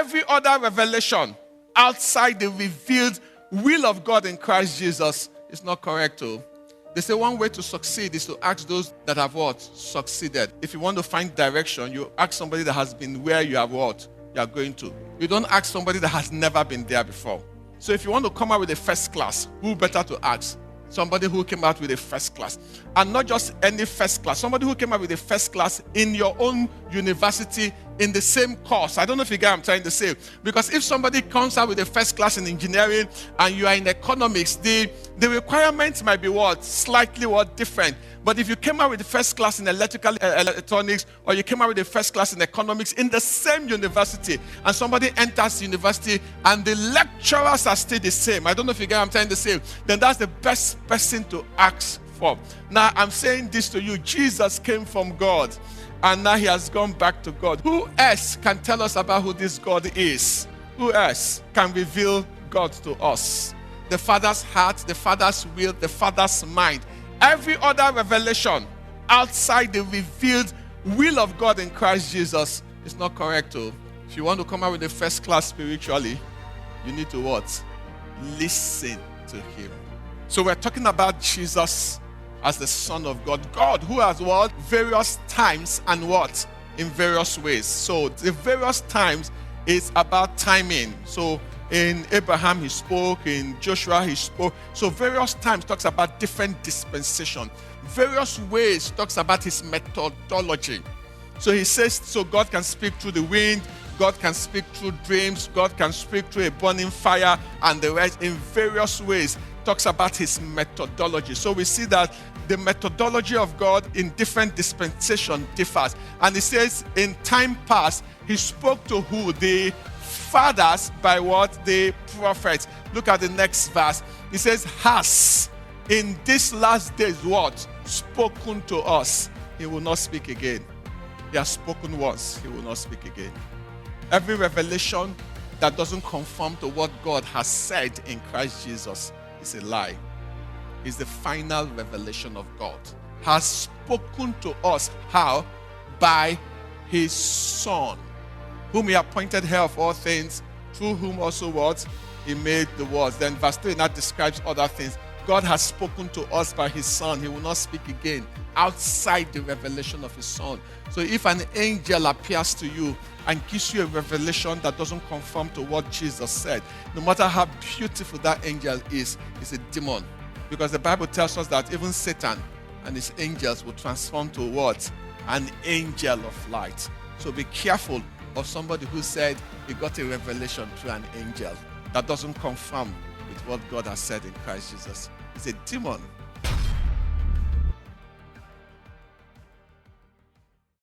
every other revelation outside the revealed will of God in Christ Jesus is not correct. They say one way to succeed is to ask those that have what? Succeeded. If you want to find direction, you ask somebody that has been where you have what? You are going to. You don't ask somebody that has never been there before. So if you want to come out with a first class, who better to ask? Somebody who came out with a first class. And not just any first class. Somebody who came out with a first class in your own university in the same course. I don't know if you get what I'm trying to say. Because if somebody comes out with a first class in engineering and you are in economics, the requirements might be what? Slightly what? Different. But if you came out with the first class in electrical electronics, or you came out with the first class in economics in the same university, and somebody enters the university and the lecturers are still the same, I don't know if you get what I'm trying to say, then that's the best person to ask for. Now, I'm saying this to you. Jesus came from God, and now he has gone back to God. Who else can tell us about who this God is? Who else can reveal God to us? The Father's heart, the Father's will, the Father's mind. Every other revelation outside the revealed will of God in Christ Jesus is not correct. If you want to come out with the first class spiritually, you need to what? Listen to him. So we're talking about Jesus as the Son of God. God who has what? Various times and what? In various ways. So the various times is about timing. So in Abraham he spoke, in Joshua he spoke. So various times talks about different dispensation. Various ways talks about his methodology. So he says, so God can speak through the wind, God can speak through dreams, God can speak through a burning fire, and the rest in various ways talks about his methodology. So we see that the methodology of God in different dispensation differs. And he says in time past, he spoke to who? The fathers by what? The prophets. Look at the next verse. He says, has in this last days what? Spoken to us. He will not speak again. He has spoken once. He will not speak again. Every revelation that doesn't conform to what God has said in Christ Jesus is a lie. It's the final revelation of God. Has spoken to us. How? By his Son, whom he appointed heir of all things, through whom also what? He made the worlds. Then verse 3 now describes other things. God has spoken to us by his Son. He will not speak again outside the revelation of his Son. So if an angel appears to you and gives you a revelation that doesn't conform to what Jesus said, no matter how beautiful that angel is, it's a demon. Because the Bible tells us that even Satan and his angels will transform to what? An angel of light. So be careful of somebody who said he got a revelation through an angel that doesn't conform with what God has said in Christ Jesus. It's a demon.